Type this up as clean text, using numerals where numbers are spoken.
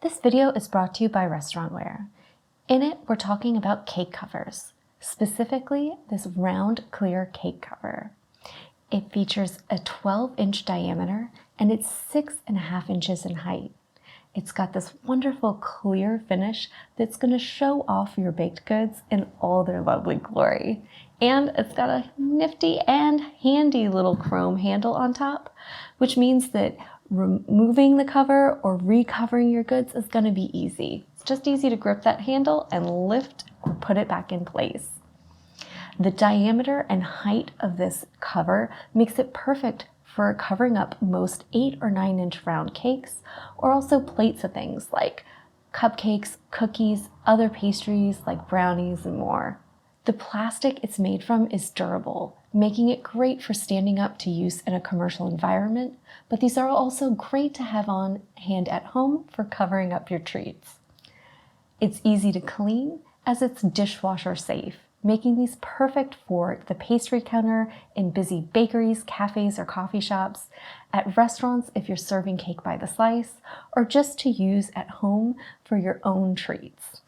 This video is brought to you by Restaurantware. In it, we're talking about cake covers, specifically this round clear cake cover. It features a 12-inch diameter and it's 6.5 inches in height. It's got this wonderful clear finish that's going to show off your baked goods in all their lovely glory. And it's got a nifty and handy little chrome handle on top, which means that removing the cover or recovering your goods is going to be easy. It's just easy to grip that handle and lift or put it back in place. The diameter and height of this cover makes it perfect for covering up most 8 or 9 inch round cakes, or also plates of things like cupcakes, cookies, other pastries like brownies and more. The plastic it's made from is durable, making it great for standing up to use in a commercial environment, but these are also great to have on hand at home for covering up your treats. It's easy to clean as it's dishwasher safe, making these perfect for the pastry counter in busy bakeries, cafes, or coffee shops, at restaurants if you're serving cake by the slice, or just to use at home for your own treats.